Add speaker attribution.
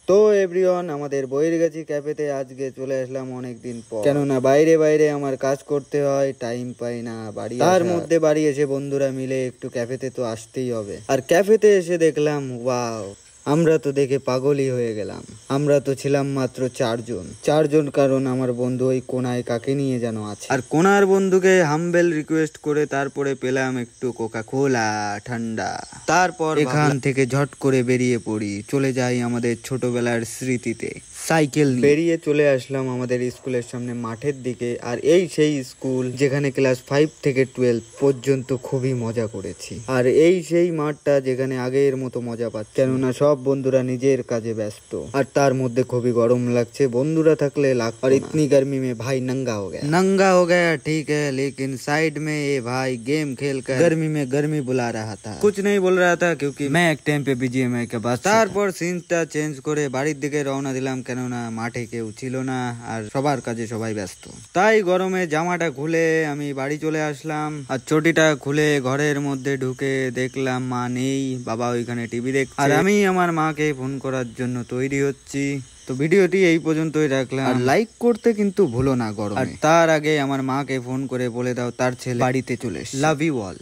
Speaker 1: তো এভরিওয়ান, আমাদের বইয়েরগাছি ক্যাফেতে আজকে চলে আসলাম অনেক দিন পর, কেননা বাইরে বাইরে আমার কাজ করতে হয়, টাইম পাই না বাড়ি। তার মধ্যে বাড়ি এসে বন্ধুরা মিলে একটু ক্যাফেতে তো আসতেই হবে। আর ক্যাফেতে এসে দেখলাম ওয়াও, আমরা তো দেখে পাগলই হয়ে গেলাম। আমরা তো ছিলাম মাত্র চারজন, কারণ আমার বন্ধু ওই কোনায় কাকে নিয়ে যেন আছে। আর কোনার বন্ধুকে হাম্বেল রিকোয়েস্ট করে তারপরে পেলাম একটু কোকা কোলা ঠান্ডা। তারপর এখান থেকে ঝট করে বেরিয়ে পড়ি, চলে যাই আমাদের ছোটবেলার স্মৃতিতে। সাইকেল বেরিয়ে চলে আসলাম আমাদের স্কুলের সামনে মাঠের দিকে। আর এই সেই স্কুল যেখানে ক্লাস 5 থেকে 12 পর্যন্ত খুবই মজা করেছি। আর এই সেই মাঠটা যেখানে আগের মতো মজা পাচ্ছে, কেননা সব বন্ধুরা নিজের কাজে ব্যস্ত। আর তার মধ্যে খুবই গরম লাগছে, বন্ধুরা থাকলে লাগতো না। और इतनी गर्मी में भाई नंगा हो गया ठीक है, लेकिन साइड में ये भाई गेम खेल कर गर्मी में गर्मी बुला रहा था। कुछ नहीं बोल रहा था क्योंकि मैं एक टाइम पे बीजीएमआई के पास। তারপর সিনটা চেঞ্জ করে বাড়ির দিকে রওনা দিলাম, কেননা মাঠে কেউ ছিল না আর সবার কাজে সবাই ব্যস্ত। তাই গরমে জামাটা খুলে আমি বাড়ি চলে আসলাম। আর চটিটা খুলে ঘরের মধ্যে ঢুকে দেখলাম মা নেই, বাবা ওইখানে টিভি দেখছে। আর আমি আমার মাকে ফোন করার জন্য তৈরি হচ্ছি। তো ভিডিওটি এই পর্যন্তই রাখলাম, আর লাইক করতে কিন্তু ভুলো না গরমে। আর তার আগে আমার মাকে ফোন করে বলে দাও তার ছেলে বাড়িতে চলে এসেছে। Love you all.